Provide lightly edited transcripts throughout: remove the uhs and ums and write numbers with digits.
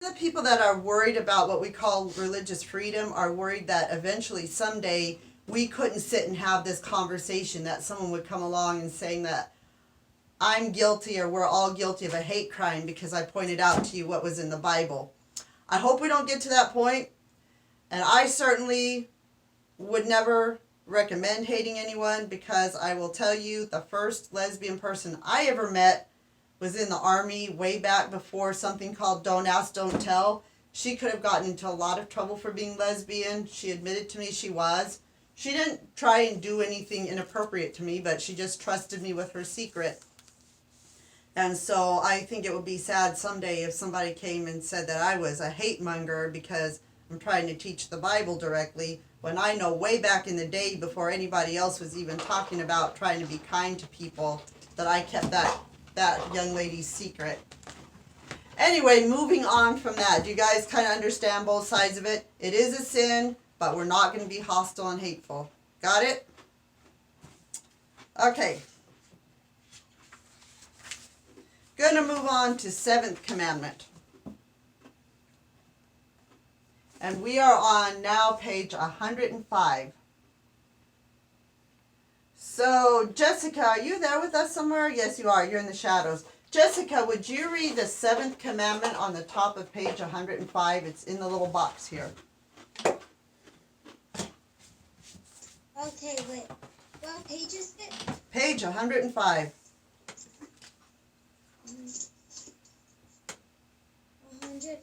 The people that are worried about what we call religious freedom are worried that eventually someday we couldn't sit and have this conversation, that someone would come along and saying that I'm guilty or we're all guilty of a hate crime because I pointed out to you what was in the Bible. I hope we don't get to that point, and I certainly would never recommend hating anyone, because I will tell you, the first lesbian person I ever met was in the Army way back before something called Don't Ask, Don't Tell. She could have gotten into a lot of trouble for being lesbian. She admitted to me she was. She didn't try and do anything inappropriate to me, but she just trusted me with her secret. And so I think it would be sad someday if somebody came and said that I was a hate monger because I'm trying to teach the Bible directly, when I know way back in the day, before anybody else was even talking about trying to be kind to people, that I kept that young lady's secret. Anyway, moving on from that, do you guys kind of understand both sides of it? It is a sin, but we're not going to be hostile and hateful. Got it? Okay. Going to move on to 7th commandment. And we are on now page 105. So, Jessica, are you there with us somewhere? Yes, you are. You're in the shadows. Jessica, would you read the 7th commandment on the top of page 105? It's in the little box here. Okay, wait. What page is it? Page 105. 100.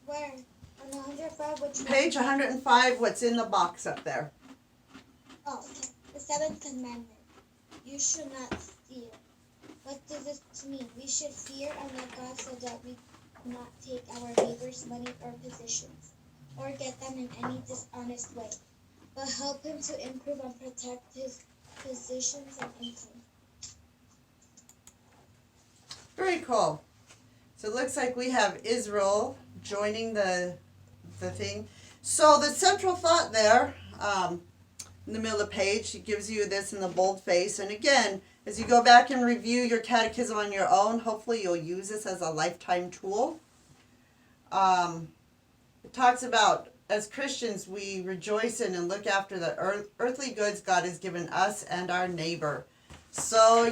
Where? On 105, which one? Page 105, what's in the box up there? Oh, okay. The 7th commandment. You should not steal. What does this mean? We should fear and love God so that we do not take our neighbor's money or possessions, or get them in any dishonest way, but help him to improve and protect his possessions and income. Very cool. So it looks like we have Israel joining the thing. So the central thought there, in the middle of the page, it gives you this in the boldface. And again, as you go back and review your catechism on your own, hopefully you'll use this as a lifetime tool. It talks about, as Christians, we rejoice in and look after the earthly goods God has given us and our neighbor. So,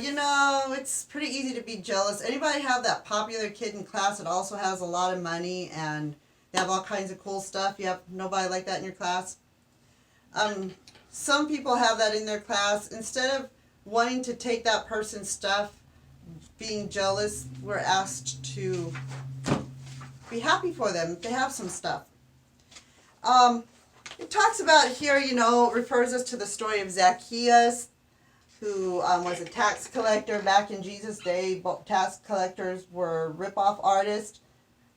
it's pretty easy to be jealous. Anybody have that popular kid in class that also has a lot of money and they have all kinds of cool stuff? You have nobody like that in your class? Some people have that in their class. Instead of wanting to take that person's stuff, being jealous, we're asked to be happy for them if they have some stuff. It talks about here, refers us to the story of Zacchaeus, who was a tax collector back in Jesus' day. Tax collectors were rip-off artists.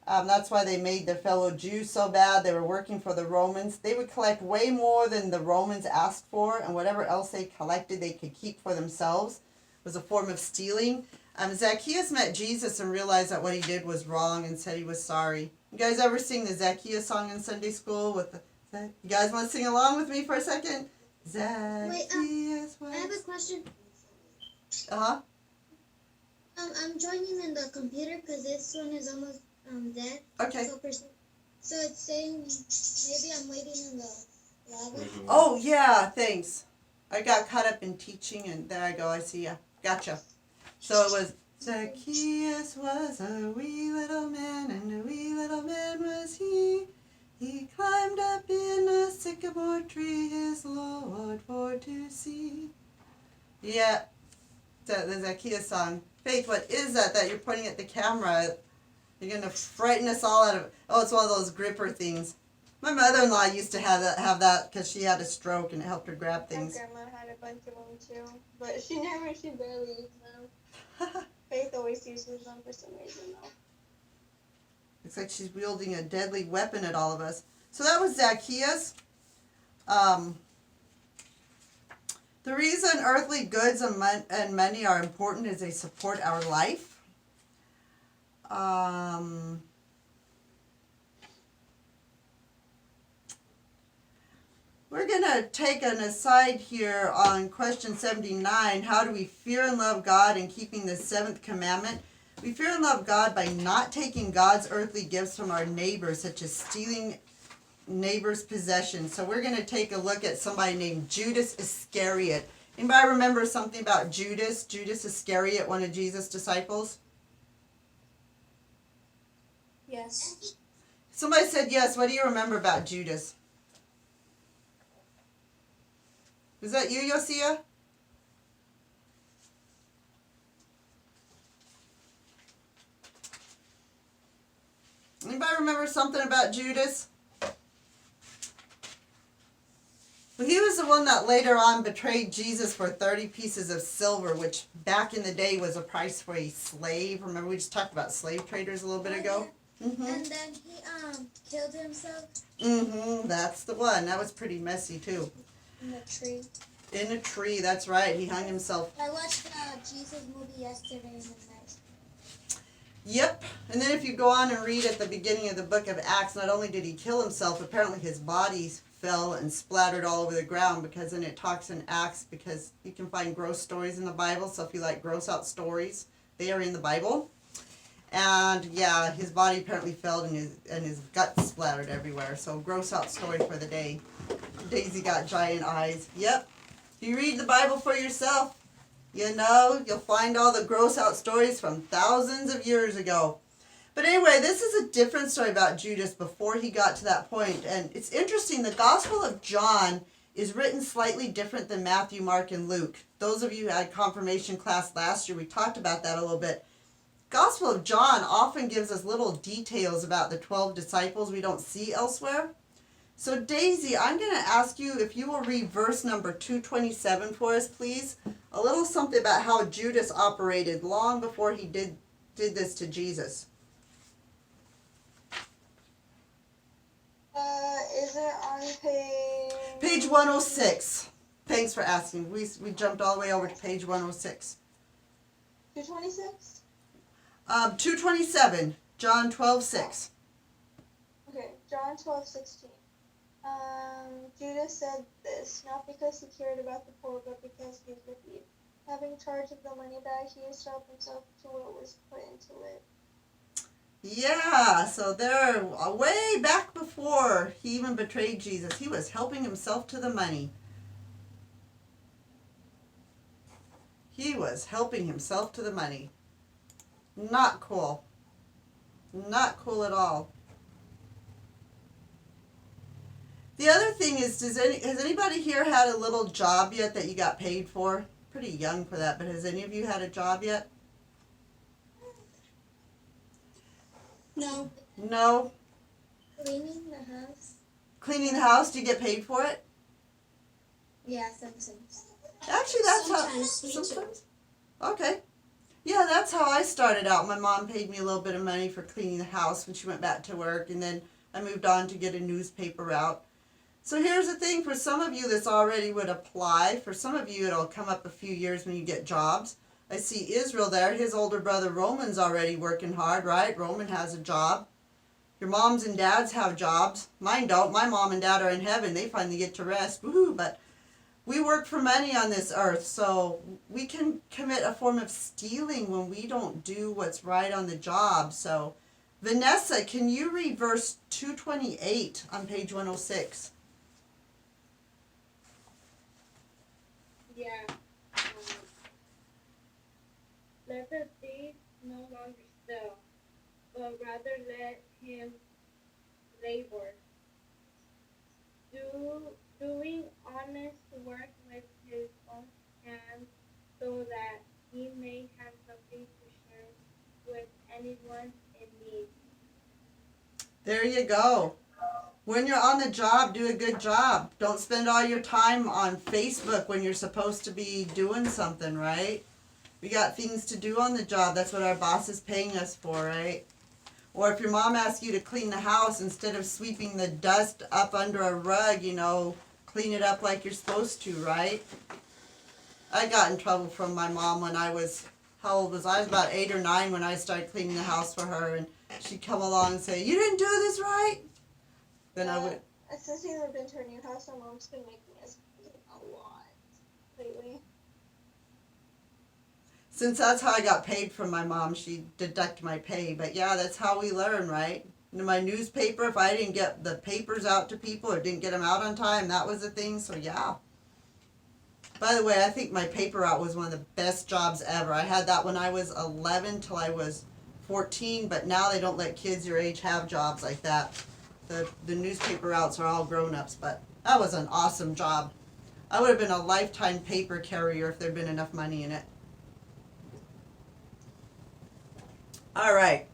That's why they made their fellow Jews so bad. They were working for the Romans. They would collect way more than the Romans asked for, and whatever else they collected they could keep for themselves. It was a form of stealing. Zacchaeus met Jesus and realized that what he did was wrong and said he was sorry. You guys ever sing the Zacchaeus song in Sunday school? You guys want to sing along with me for a second? Zacchaeus was... I have a question. Uh-huh. I'm joining in the computer because this one is almost dead. Okay. So it's saying maybe I'm waiting in the lobby. Oh, yeah, thanks. I got caught up in teaching, and there I go. I see ya. Gotcha. So it was, Zacchaeus was a wee little man, and a wee little man was he. He climbed up in a sycamore tree, his Lord for to see. Yeah, the Zacchaeus song. Faith, what is that you're pointing at the camera? You're going to frighten us all out of it. Oh, it's one of those gripper things. My mother-in-law used to have that because she had a stroke and it helped her grab things. My grandma had a bunch of them too, but she barely used them. Faith always uses them for some reason though. Looks like she's wielding a deadly weapon at all of us. So that was Zacchaeus. The reason earthly goods and money are important is they support our life. The We're going to take an aside here on question 79. How do we fear and love God in keeping the seventh commandment? We fear and love God by not taking God's earthly gifts from our neighbors, such as stealing neighbor's possessions. So we're going to take a look at somebody named Judas Iscariot. Anybody remember something about Judas? Judas Iscariot, one of Jesus' disciples? Yes. Somebody said yes. What do you remember about Judas? Was that you, Yosia? Anybody remember something about Judas? Well, he was the one that later on betrayed Jesus for 30 pieces of silver, which back in the day was a price for a slave. Remember we just talked about slave traders a little bit ago? Mm-hmm. And then he killed himself Mm-hmm. That's the one. That was pretty messy too. in a tree. In a tree, that's right. He hung himself. I watched the Jesus movie yesterday in the night. Yep. And then if you go on and read at the beginning of the book of Acts, not only did he kill himself, apparently his body fell and splattered all over the ground, because then it talks in Acts, because you can find gross stories in the Bible. So if you like gross out stories, they are in the Bible. And yeah, his body apparently fell and his guts splattered everywhere. So gross out story for the day. Daisy got giant eyes. Yep. If you read the Bible for yourself, you know, you'll find all the gross out stories from thousands of years ago. But anyway, this is a different story about Judas before he got to that point. And it's interesting, the Gospel of John is written slightly different than Matthew, Mark, and Luke. Those of you who had confirmation class last year, we talked about that a little bit. Gospel of John often gives us little details about the 12 disciples we don't see elsewhere. So Daisy, I'm going to ask you if you will read verse number 227 for us, please. A little something about how Judas operated long before he did this to Jesus. Is it on page... Page 106. Thanks for asking. We jumped all the way over to page 106. 226? 227. John 12:6. Okay, John 12:16. Judas said this, not because he cared about the poor, but because he was a thief. Having charge of the money bag, he used to help himself to what was put into it. Yeah, so there, way back before he even betrayed Jesus, he was helping himself to the money. He was helping himself to the money. Not cool. Not cool at all. The other thing is, has anybody here had a little job yet that you got paid for? Pretty young for that, but has any of you had a job yet? No. No? Cleaning the house? Cleaning the house, do you get paid for it? Yeah, sometimes. Actually, that's Sometimes, me how... too. Sometimes? Okay. Yeah, that's how I started out. My mom paid me a little bit of money for cleaning the house when she went back to work, and then I moved on to get a newspaper route. So here's the thing, for some of you this already would apply. For some of you it'll come up a few years when you get jobs. I see Israel there, his older brother Roman's already working hard, right? Roman has a job. Your moms and dads have jobs. Mine don't. My mom and dad are in heaven. They finally get to rest. Woohoo! But we work for money on this earth, so we can commit a form of stealing when we don't do what's right on the job. So, Vanessa, can you read verse 228 on page 106? Yeah. Let the thief no longer steal, but rather let him labor, doing honest work with his own hands, so that he may have something to share with anyone in need. There you go. When you're on the job, do a good job. Don't spend all your time on Facebook when you're supposed to be doing something, right? We got things to do on the job. That's what our boss is paying us for, right? Or if your mom asks you to clean the house, instead of sweeping the dust up under a rug, you know, clean it up like you're supposed to, right? I got in trouble from my mom when I was, how old was I? I was about 8 or 9 when I started cleaning the house for her, and she'd come along and say, "You didn't do this right." Then I would, since we moved into our new house, my mom's been making us clean a lot lately. Since that's how I got paid from my mom, she deducted my pay. But yeah, that's how we learn, right? In my newspaper, if I didn't get the papers out to people or didn't get them out on time, that was the thing. So yeah. By the way, I think my paper route was one of the best jobs ever. I had that when I was 11 till I was 14, but now they don't let kids your age have jobs like that. The newspaper routes are all grown-ups, but that was an awesome job. I would have been a lifetime paper carrier if there'd been enough money in it. All right.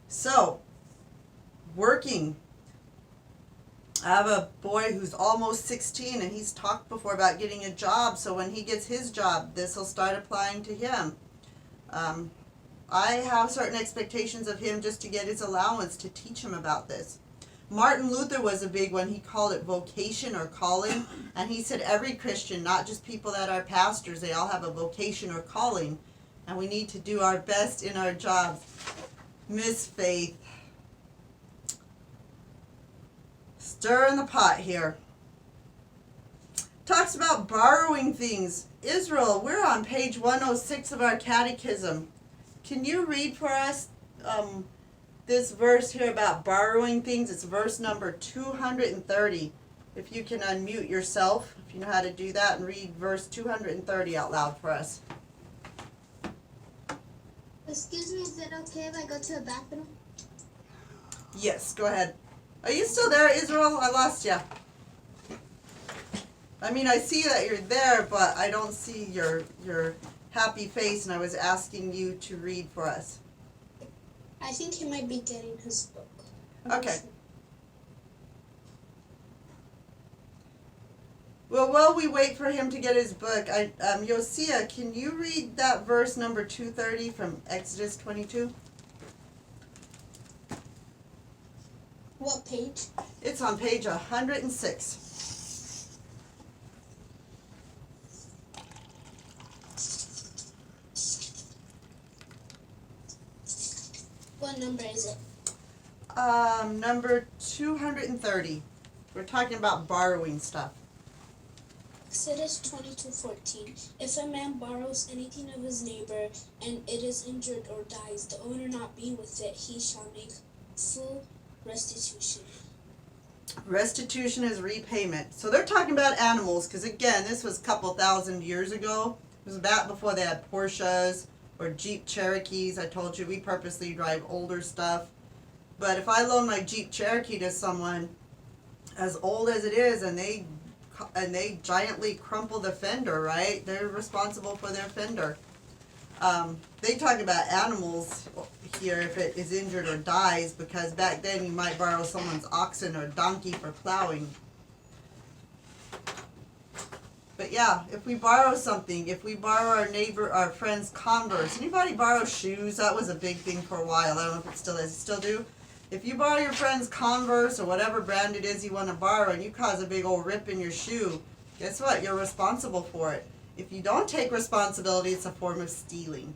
So, working. I have a boy who's almost 16 and he's talked before about getting a job, so when he gets his job, this will start applying to him. I have certain expectations of him just to get his allowance to teach him about this. Martin Luther was a big one. He called it vocation or calling, and he said every Christian, not just people that are pastors, they all have a vocation or calling, and we need to do our best in our jobs. Miss Faith, stir in the pot here. Talks about borrowing things. Israel, we're on page 106 of our catechism. Can you read for us this verse here about borrowing things? It's verse number 230. If you can unmute yourself, if you know how to do that, and read verse 230 out loud for us. Excuse me, is it okay if I go to the bathroom? Yes, go ahead. Are you still there, Israel? I lost you. I mean, I see that you're there, but I don't see your happy face, and I was asking you to read for us. I think he might be getting his book. Okay. Well, while we wait for him to get his book, Yosia, can you read that verse number 230 from Exodus 22? What page? It's on page 106. What number is it? Number 230. We're talking about borrowing stuff. Exodus 22:14. If a man borrows anything of his neighbor, and it is injured or dies, the owner not being with it, he shall make full restitution. Restitution is repayment. So they're talking about animals, because again, this was a couple thousand years ago. It was back before they had Porsches or Jeep Cherokees. I told you we purposely drive older stuff. But if I loan my Jeep Cherokee to someone as old as it is, and they giantly crumple the fender, right? They're responsible for their fender. They talk about animals here if it is injured or dies, because back then you might borrow someone's oxen or donkey for plowing. But yeah, if we borrow something, if we borrow our friend's Converse, anybody borrow shoes? That was a big thing for a while. I don't know if it still is. Still do? If you borrow your friend's Converse or whatever brand it is you want to borrow, and you cause a big old rip in your shoe, guess what? You're responsible for it. If you don't take responsibility, it's a form of stealing.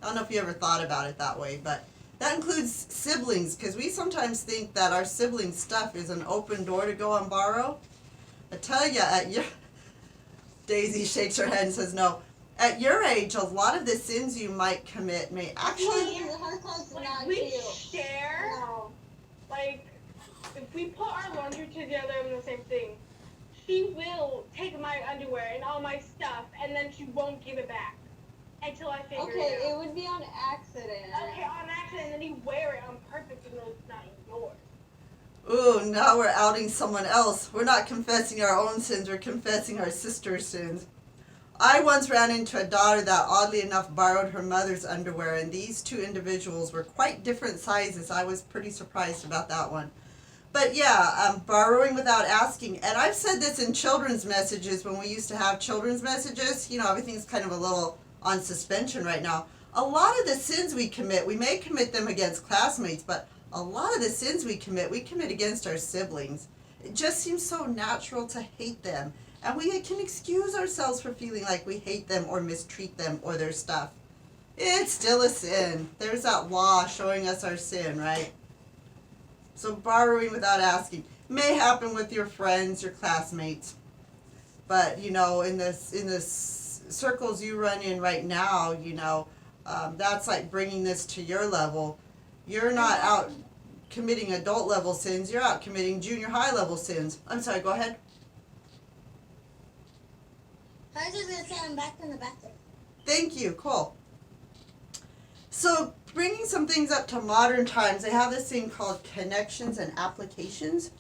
I don't know if you ever thought about it that way, but that includes siblings, because we sometimes think that our siblings' stuff is an open door to go and borrow. I tell you, Daisy shakes her head and says no. At your age, a lot of the sins you might commit may actually... Like, we share. No. Like, if we put our laundry together in the same thing, she will take my underwear and all my stuff, and then she won't give it back until I figure it out. Okay, it would be on accident. Okay, on accident, and then you wear it on purpose even though it's not yours. Ooh, now we're outing someone else. We're not confessing our own sins, we're confessing our sister's sins. I once ran into a daughter that oddly enough borrowed her mother's underwear, and these two individuals were quite different sizes. I was pretty surprised about that one. But yeah, borrowing without asking. And I've said this in children's messages when we used to have children's messages. You know, everything's kind of a little on suspension right now. A lot of the sins we commit, we may commit them against classmates, but a lot of the sins we commit against our siblings. It just seems so natural to hate them. And we can excuse ourselves for feeling like we hate them or mistreat them or their stuff. It's still a sin. There's that law showing us our sin, right? So borrowing without asking. may happen with your friends, your classmates. But, you know, in this circles you run in right now, you know, that's like bringing this to your level. You're not out committing adult level sins, you're out committing junior high level sins. I'm sorry, go ahead. I was just going to say I'm back from the bathroom. Thank you, cool. So, bringing some things up to modern times, they have this thing called connections and applications.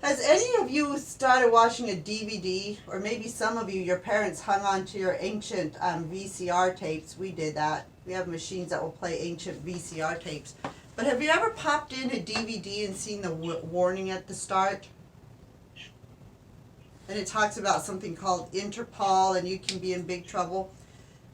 Has any of you started watching a DVD, or maybe some of you, your parents hung on to your ancient VCR tapes? We did that. We have machines that will play ancient VCR tapes. But have you ever popped in a DVD and seen the warning at the start? And it talks about something called Interpol, and you can be in big trouble.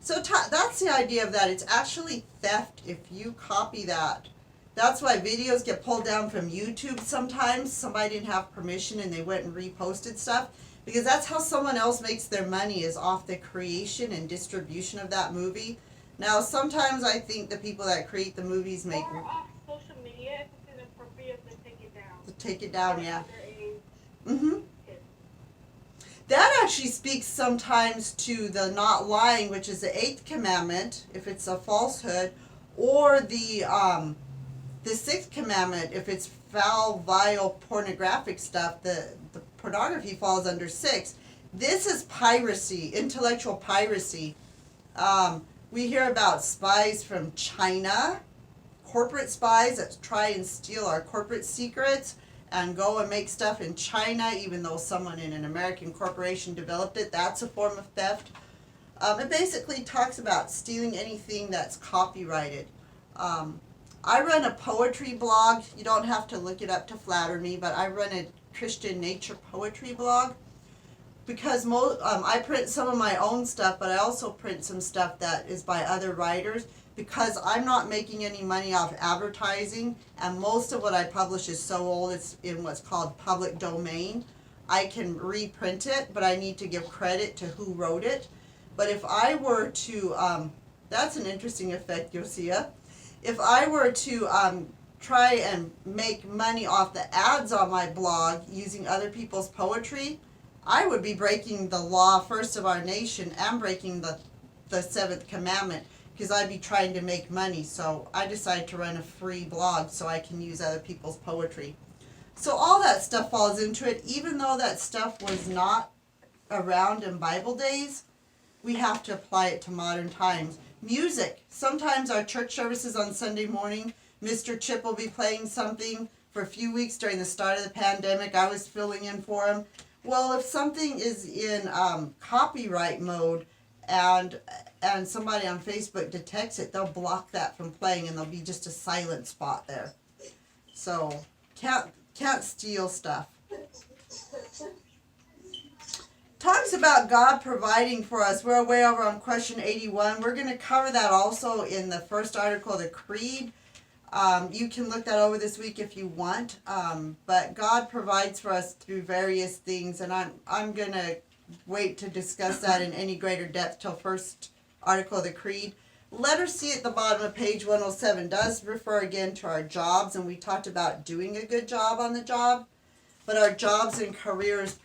So that's the idea of that. It's actually theft if you copy that. That's why videos get pulled down from YouTube sometimes. Somebody didn't have permission and they went and reposted stuff. Because that's how someone else makes their money, is off the creation and distribution of that movie. Now, sometimes I think the people that create the movies make... Or off social media if it's inappropriate, to take it down. To take it down, yeah. Mm-hmm. That actually speaks sometimes to the not lying, which is the 8th commandment, if it's a falsehood, or the 6th commandment, if it's foul, vile, pornographic stuff. The pornography falls under 6. This is piracy, intellectual piracy. We hear about spies from China, corporate spies that try and steal our corporate secrets and go and make stuff in China, even though someone in an American corporation developed it. That's a form of theft. It basically talks about stealing anything that's copyrighted. I run a poetry blog. You don't have to look it up to flatter me, but I run a Christian nature poetry blog because I print some of my own stuff, but I also print some stuff that is by other writers, because I'm not making any money off advertising, and most of what I publish is so old it's in what's called public domain. I can reprint it, but I need to give credit to who wrote it. But if I were to, that's an interesting effect, Yosia. If I were to try and make money off the ads on my blog using other people's poetry, I would be breaking the law first of our nation and breaking the 7th commandment, because I'd be trying to make money. So I decided to run a free blog so I can use other people's poetry. So all that stuff falls into it. Even though that stuff was not around in Bible days, we have to apply it to modern times. Music. Sometimes our church services on Sunday morning, Mr. Chip will be playing something. For a few weeks during the start of the pandemic, I was filling in for him. Well, if something is in copyright mode and somebody on Facebook detects it, they'll block that from playing, and there'll be just a silent spot there. So can't steal stuff. Talks about God providing for us. We're way over on question 81. We're going to cover that also in the first article of the Creed. You can look that over this week if you want. But God provides for us through various things, and I'm going to wait to discuss that in any greater depth till first article of the Creed. Letter C at the bottom of page 107 does refer again to our jobs, and we talked about doing a good job on the job. But our jobs and careers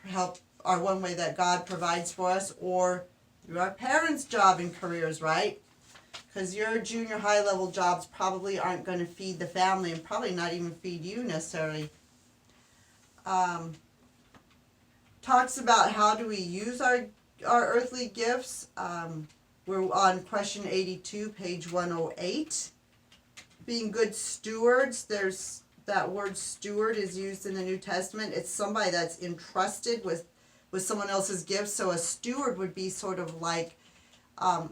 are one way that God provides for us, or through our parents' job and careers, right? Because your junior high level jobs probably aren't going to feed the family, and probably not even feed you necessarily. Talks about how do we use our earthly gifts. We're on question 82, page 108. Being good stewards. There's that word steward is used in the New Testament. It's somebody that's entrusted with someone else's gifts. So a steward would be sort of like,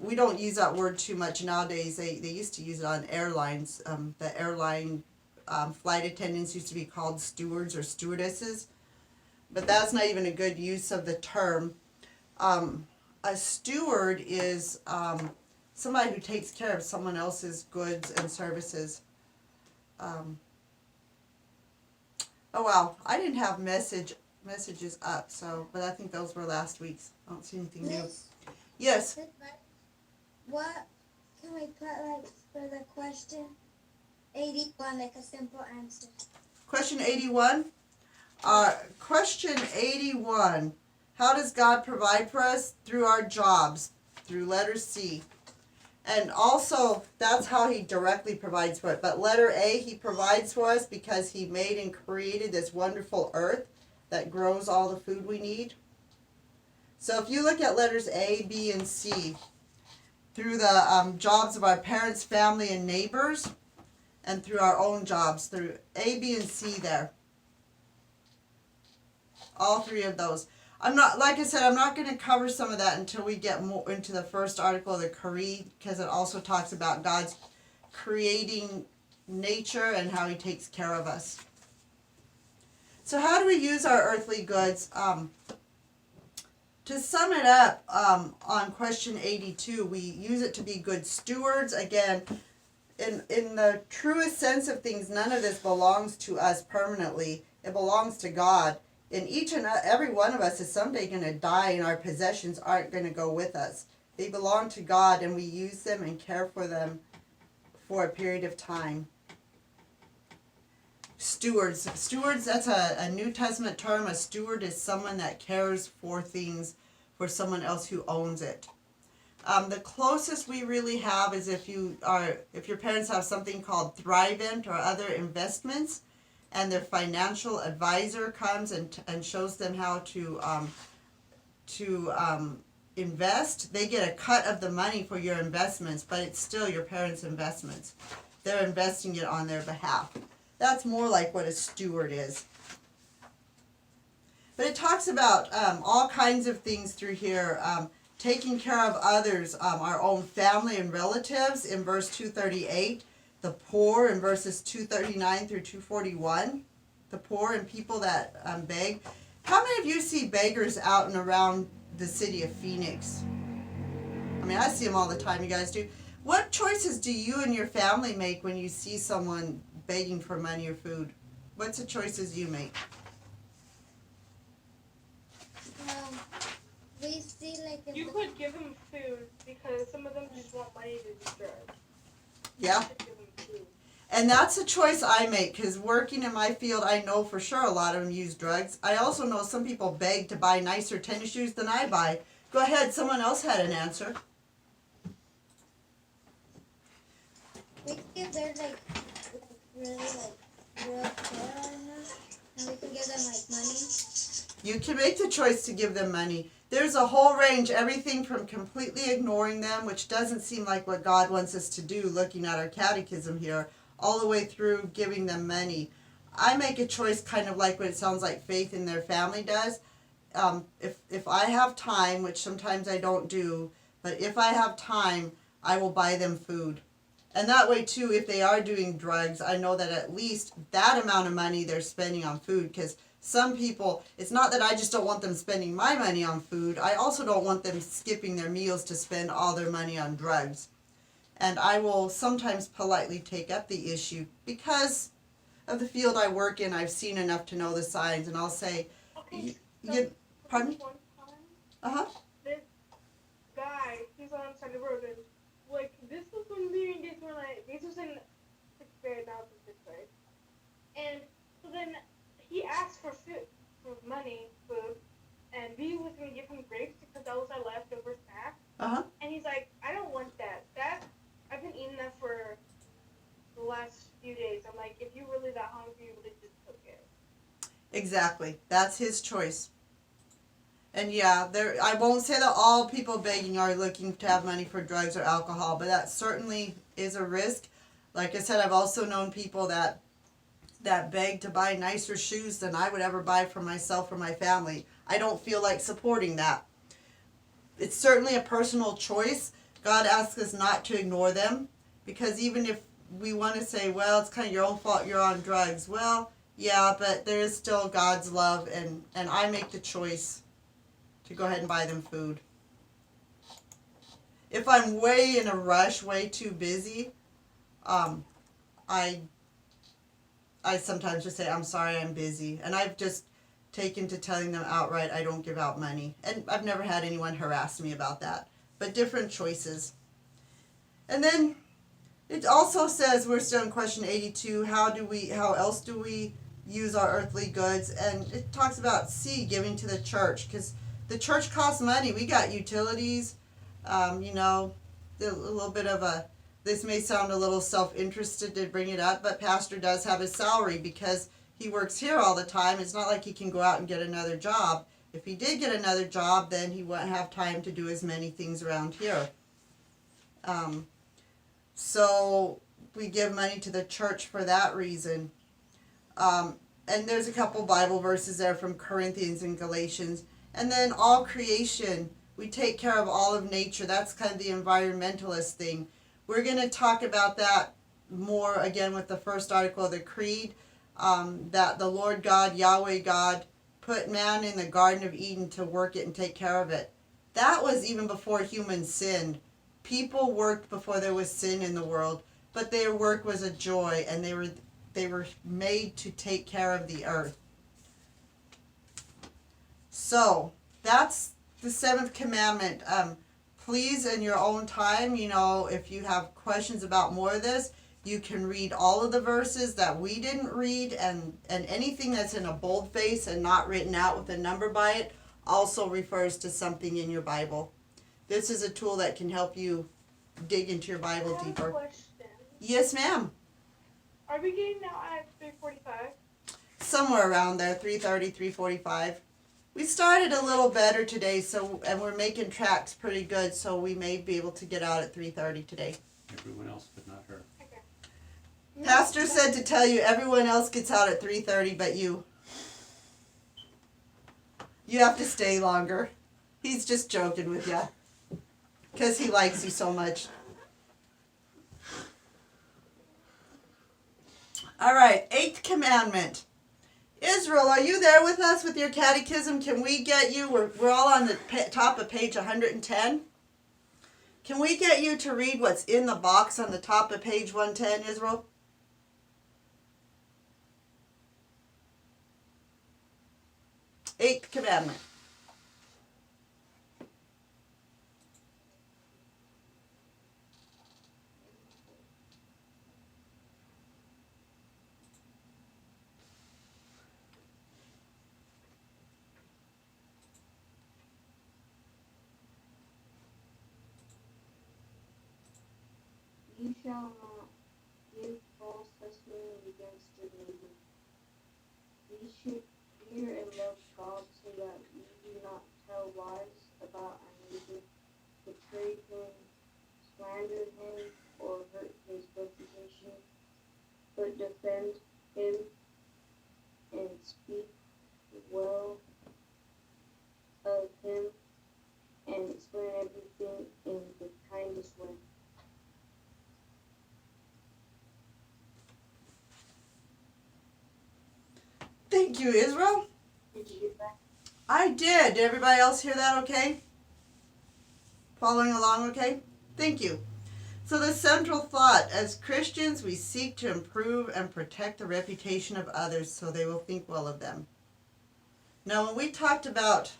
we don't use that word too much nowadays. They used to use it on airlines. The airline flight attendants used to be called stewards or stewardesses. But that's not even a good use of the term. A steward is somebody who takes care of someone else's goods and services. Oh wow, I didn't have messages up, but I think those were last week's. I don't see anything new. Yes. What can we put for the question 81, like a simple answer? Question 81. Question 81. How does God provide for us? Through our jobs, through letter C. And also, that's how he directly provides for it. But letter A, he provides for us because he made and created this wonderful earth that grows all the food we need. So if you look at letters A, B, and C, through the jobs of our parents, family, and neighbors, and through our own jobs, through A, B, and C there. All three of those. I'm not, like I said, I'm not going to cover some of that until we get more into the first article of the Creed, because it also talks about God's creating nature and how he takes care of us. So how do we use our earthly goods? To sum it up, on question 82, we use it to be good stewards. Again, in the truest sense of things, none of this belongs to us permanently. It belongs to God. And each and every one of us is someday going to die, and our possessions aren't going to go with us. They belong to God, and we use them and care for them for a period of time. Stewards. Stewards, that's a New Testament term. A steward is someone that cares for things for someone else who owns it. The closest we really have is if your parents have something called Thrivent or other investments, and their financial advisor comes and shows them how to invest. They get a cut of the money for your investments, but it's still your parents' investments. They're investing it on their behalf. That's more like what a steward is. But it talks about all kinds of things through here. Taking care of others, our own family and relatives in verse 238. The poor in verses 239 through 241. The poor and people that beg. How many of you see beggars out and around the city of Phoenix? I mean, I see them all the time. You guys do. What choices do you and your family make when you see someone begging for money or food? What's the choices you make? We see like in You could give them food because some of them just want money to do drugs. Yeah. You should give them food. And that's a choice I make, because working in my field, I know for sure a lot of them use drugs. I also know some people beg to buy nicer tennis shoes than I buy. Go ahead, someone else had an answer. we give them like really real care on them, and we can give them like money. You can make the choice to give them money. There's a whole range, everything from completely ignoring them, which doesn't seem like what God wants us to do, looking at our catechism here, all the way through giving them money. I make a choice kind of like what it sounds like Faith in their family does. If I have time, which sometimes I don't do, but if I have time, I will buy them food. And that way too, if they are doing drugs, I know that at least that amount of money they're spending on food, because some people, it's not that I just don't want them spending my money on food, I also don't want them skipping their meals to spend all their money on drugs. And I will sometimes politely take up the issue because of the field I work in. I've seen enough to know the signs, and I'll say, Okay. pardon? One time, Uh-huh. this guy, he's on the side of the road, and like this was when we were in days where like this was in 6th grade, now it's in 5th grade, and so then he asked for food, for money, food, and we was gonna give him grapes because that was our leftover snack. Uh-huh. And he's like, I don't want that. I've been eating that for the last few days. I'm like, if you're really that hungry, you would have just took it. Exactly. That's his choice. And yeah, I won't say that all people begging are looking to have money for drugs or alcohol, but that certainly is a risk. Like I said, I've also known people that beg to buy nicer shoes than I would ever buy for myself or my family. I don't feel like supporting that. It's certainly a personal choice. God asks us not to ignore them, because even if we want to say, well, it's kind of your own fault, you're on drugs. Well, yeah, but there is still God's love, and I make the choice to go ahead and buy them food. If I'm way in a rush, way too busy, I sometimes just say, I'm sorry, I'm busy. And I've just taken to telling them outright I don't give out money. And I've never had anyone harass me about that. But different choices. And then it also says, we're still in question 82, how else do we use our earthly goods. And it talks about giving to the church, because the church costs money. We got utilities, you know, a little bit of a, this may sound a little self-interested to bring it up, but pastor does have a salary because he works here all the time. It's not like he can go out and get another job. If he did get another job, then he wouldn't have time to do as many things around here. So we give money to the church for that reason. And there's a couple Bible verses there from Corinthians and Galatians. And then all creation, we take care of all of nature. That's kind of the environmentalist thing. We're going to talk about that more again with the first article of the Creed, that the Lord God, Yahweh God, put man in the Garden of Eden to work it and take care of it. That was even before humans sinned. People worked before there was sin in the world, but their work was a joy, and they were made to take care of the earth. So that's the seventh commandment. Please, in your own time, you know, if you have questions about more of this, you can read all of the verses that we didn't read, and anything that's in a boldface and not written out with a number by it also refers to something in your Bible. This is a tool that can help you dig into your Bible deeper. I have a question. Yes, ma'am. Are we getting out at 3:45? Somewhere around there, 3:30, 3:45. We started a little better today, and we're making tracks pretty good, so we may be able to get out at 3:30 today. Everyone else, but not her. Okay. Pastor said to tell you everyone else gets out at 3:30, but you. You have to stay longer. He's just joking with you, because he likes you so much. All right, 8th commandment. Israel, are you there with us with your catechism? Can we get you, we're all on the top of page 110. Can we get you to read what's in the box on the top of page 110, Israel? Eighth commandment. You shall not give false testimony against your neighbor. You should fear and love God so that you do not tell lies about our neighbor, betray him, slander him, or hurt his reputation, but defend him and speak well of him and explain everything in the kindest way. Thank you, Israel. Did you get that? I did. Did everybody else hear that okay? Following along okay? Thank you. So the central thought, as Christians, we seek to improve and protect the reputation of others so they will think well of them. Now, when we talked about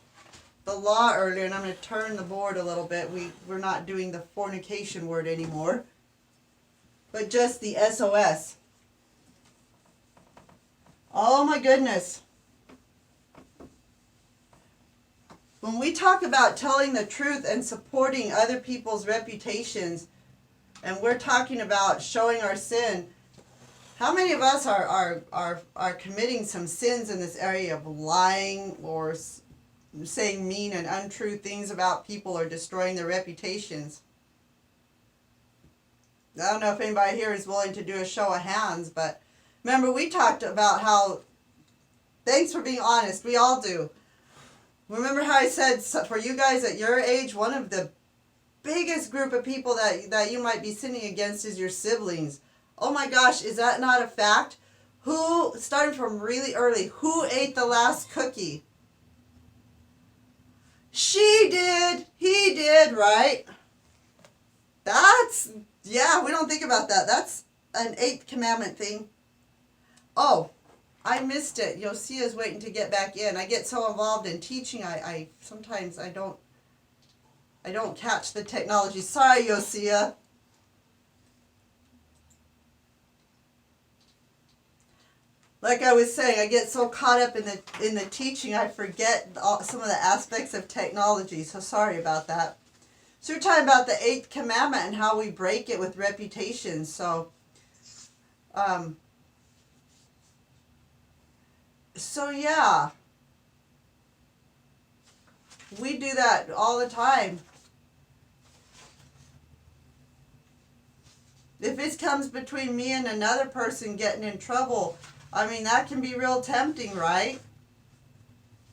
the law earlier, and I'm going to turn the board a little bit, we're not doing the fornication word anymore, but just the SOS. Oh my goodness. When we talk about telling the truth and supporting other people's reputations, and we're talking about showing our sin, how many of us are committing some sins in this area of lying or saying mean and untrue things about people or destroying their reputations? I don't know if anybody here is willing to do a show of hands, but remember, we talked about how, thanks for being honest, we all do. Remember how I said, for you guys at your age, one of the biggest group of people that you might be sinning against is your siblings. Oh my gosh, is that not a fact? Who, starting from really early, who ate the last cookie? She did, he did, right? Yeah, we don't think about that. That's an 8th commandment thing. Oh, I missed it. Yosia's waiting to get back in. I get so involved in teaching, I sometimes I don't catch the technology. Sorry, Yosia. like I was saying, I get so caught up in the teaching, I forget some of the aspects of technology. So sorry about that. So we're talking about the 8th commandment and how we break it with reputation. So, yeah, we do that all the time. If it comes between me and another person getting in trouble, I mean, that can be real tempting, right?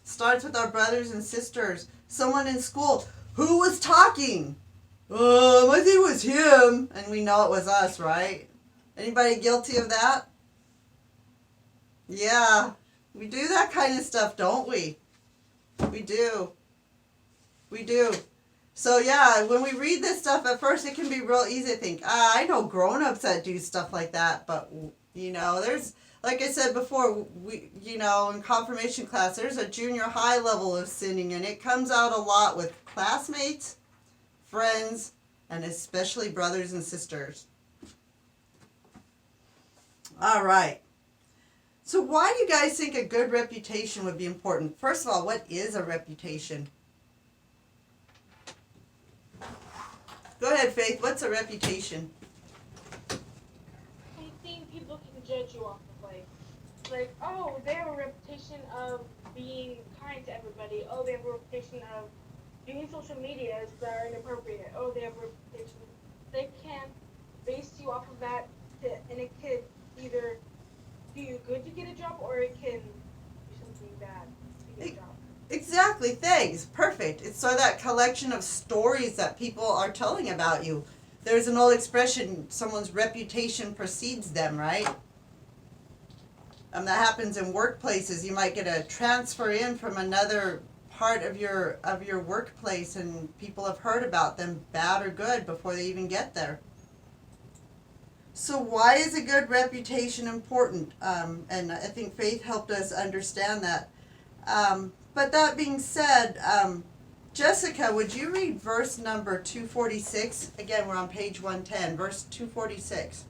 Starts with our brothers and sisters. Someone in school, who was talking? I think it was him. And we know it was us, right? Anybody guilty of that? Yeah, we do that kind of stuff, don't we? We do. We do. So yeah, when we read this stuff, at first it can be real easy to think, I know grown-ups that do stuff like that, but there's, like I said before, in confirmation class, there's a junior high level of sinning, and it comes out a lot with classmates, friends, and especially brothers and sisters. All right. So why do you guys think a good reputation would be important? First of all, what is a reputation? Go ahead, Faith. What's a reputation? Something people can judge you off of, like, oh, they have a reputation of being kind to everybody. Oh, they have a reputation of doing social medias that are inappropriate. Oh, they have a reputation. They can base you off of that, and it could either do you good to get a job, or it can do something bad to get a job. Exactly, thanks. Perfect. It's sort of that collection of stories that people are telling about you. There's an old expression, someone's reputation precedes them, right? That happens in workplaces. You might get a transfer in from another part of your workplace, and people have heard about them, bad or good, before they even get there. So why is a good reputation important? And I think Faith helped us understand that. But that being said, Jessica, would you read verse number 246? Again, we're on page 110, verse 246.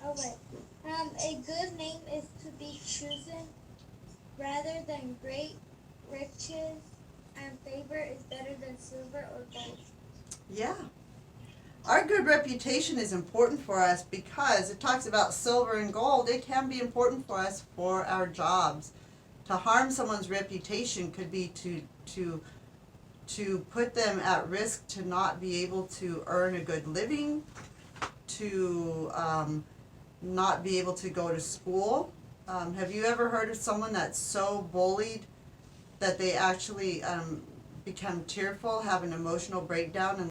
Oh wait. A good name is to be chosen rather than great riches, and favor is better than silver or gold. Yeah. Our good reputation is important for us because it talks about silver and gold. It can be important for us for our jobs. To harm someone's reputation could be to put them at risk to not be able to earn a good living, to not be able to go to school. Have you ever heard of someone that's so bullied that they actually become tearful, have an emotional breakdown, and